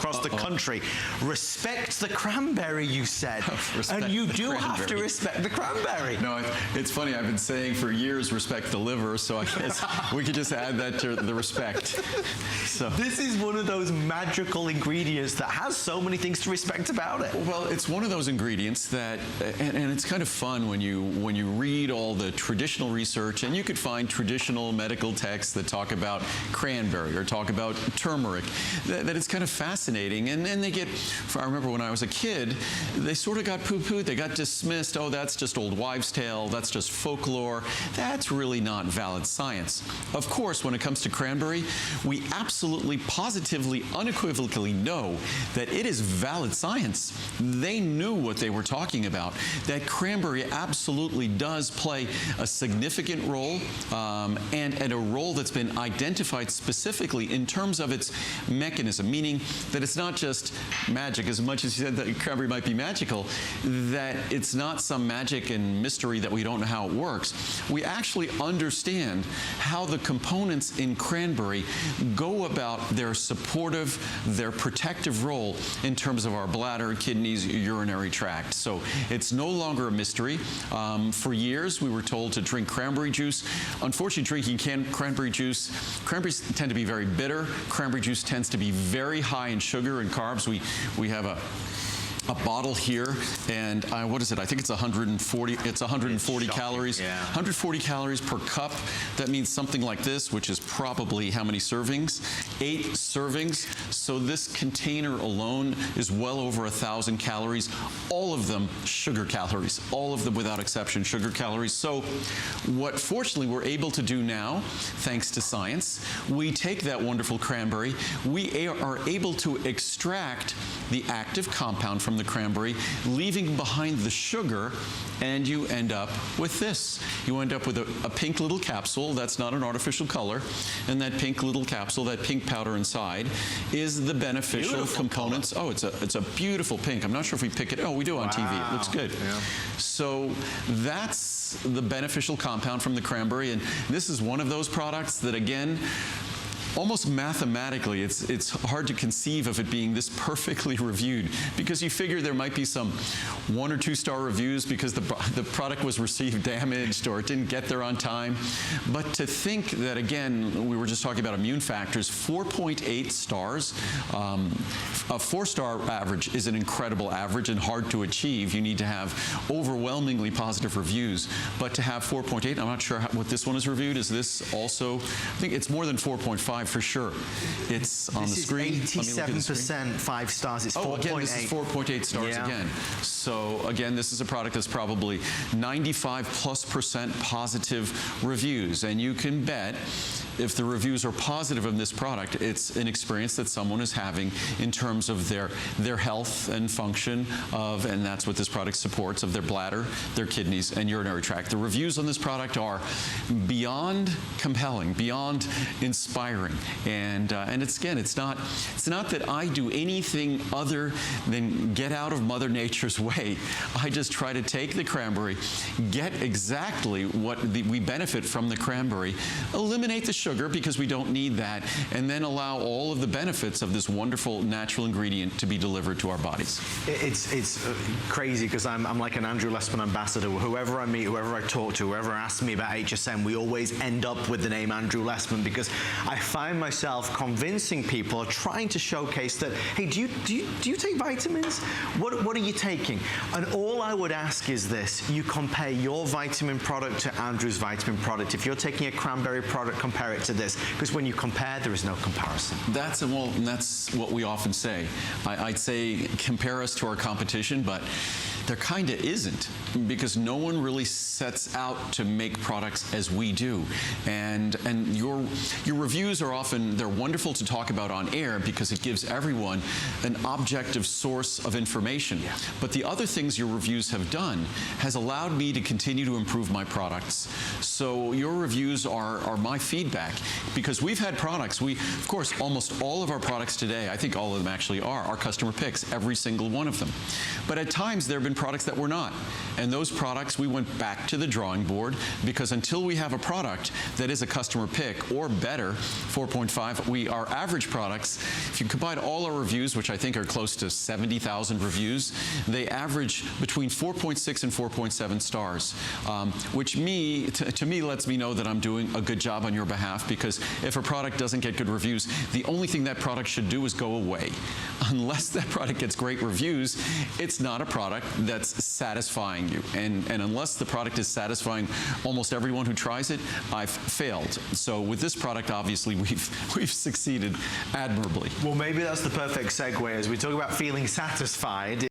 across the country. Respect the cranberry, you said. And you do have to respect the cranberry. No, it's funny. I've been saying for years, respect the liver, so I guess we could just add that to the respect. So this is one of those magical ingredients that has so many things to respect about it. Well, it's one of those ingredients that, and it's kind of fun when you read all the traditional research, and you could find traditional medical texts that talk about cranberry or talk about turmeric, that it's kind of fascinating. And then they get, I remember when I was a kid, they sort of got poo-pooed, they got dismissed. Oh, that's just old wives' tale, that's just folklore. That's really not valid science. Of course, when it comes to cranberry, we absolutely, positively, unequivocally know that it is valid science. They knew what they were talking about. That cranberry absolutely does play a significant role, and a role that's been identified specifically in terms of its mechanism, meaning that it's not just magic. As much as you said that cranberry might be magical, that it's not some magic and mystery that we don't know how it works. We actually understand how the components in cranberry go about their supportive, their protective role in terms of our bladder, kidneys, urinary tract. So it's no longer a mystery. For years, we were told to drink cranberry juice. Unfortunately, drinking cranberry juice, cranberries tend to be very bitter. Cranberry juice tends to be very high in sugar and carbs. We have a bottle here, and what is it? I think it's 140. It's 140 calories. Yeah. 140 calories per cup. That means something like this, which is probably how many servings? 8 servings. So this container alone is well over 1,000 calories. All of them sugar calories. All of them, without exception, sugar calories. So what, fortunately, we're able to do now, thanks to science, we take that wonderful cranberry. We are able to extract the active compound from the cranberry, leaving behind the sugar, and you end up with this. You end up with a pink little capsule. That's not an artificial color. And that pink little capsule, that pink powder inside, is the beneficial beautiful components. Color. Oh, it's a beautiful pink. I'm not sure if we pick it. Oh, we do on TV. It looks good. Yeah. So that's the beneficial compound from the cranberry. And this is one of those products that, again, almost mathematically, it's hard to conceive of it being this perfectly reviewed, because you figure there might be some 1 or 2 star reviews because the product was received damaged or it didn't get there on time. But to think that, again, we were just talking about immune factors, 4.8 stars, a 4-star average is an incredible average and hard to achieve. You need to have overwhelmingly positive reviews. But to have 4.8, I'm not sure what this one is reviewed. Is this also, I think it's more than 4.5. For sure. It's on the screen. This is 87% 5 stars. It's 4.8. Oh, again, this is 4.8 stars again. So again, this is a product that's probably 95+% positive reviews. And you can bet if the reviews are positive on this product, it's an experience that someone is having in terms of their health and function of, and that's what this product supports, of their bladder, their kidneys, and urinary tract. The reviews on this product are beyond compelling, beyond inspiring. And it's not that I do anything other than get out of Mother Nature's way. I just try to take the cranberry, get exactly what we benefit from the cranberry, eliminate the sugar because we don't need that, and then allow all of the benefits of this wonderful natural ingredient to be delivered to our bodies. It's crazy because I'm like an Andrew Lessman ambassador. Whoever I meet, whoever I talk to, whoever asks me about HSN, we always end up with the name Andrew Lessman, because I find myself convincing people, or trying to showcase that, hey, do you take vitamins? What are you taking? And all I would ask is this: you compare your vitamin product to Andrew's vitamin product. If you're taking a cranberry product, compare it to this, because when you compare, there is no comparison. That's what we often say. I'd say compare us to our competition, but there kind of isn't, because no one really sets out to make products as we do. And your reviews are often, they're wonderful to talk about on air because it gives everyone an objective source of information. Yeah. But the other things your reviews have done has allowed me to continue to improve my products. So your reviews are my feedback, because we've had products, of course, almost all of our products today, I think all of them actually are our customer picks, every single one of them. But at times there have been products that were not. And those products, we went back to the drawing board, because until we have a product that is a customer pick or better, 4.5, our average products, if you combine all our reviews, which I think are close to 70,000 reviews, they average between 4.6 and 4.7 stars, which to me lets me know that I'm doing a good job on your behalf, because if a product doesn't get good reviews, the only thing that product should do is go away. Unless that product gets great reviews, it's not a product that's satisfying you. And unless the product is satisfying almost everyone who tries it, I've failed. So with this product, obviously, we've succeeded admirably. Well, maybe that's the perfect segue as we talk about feeling satisfied.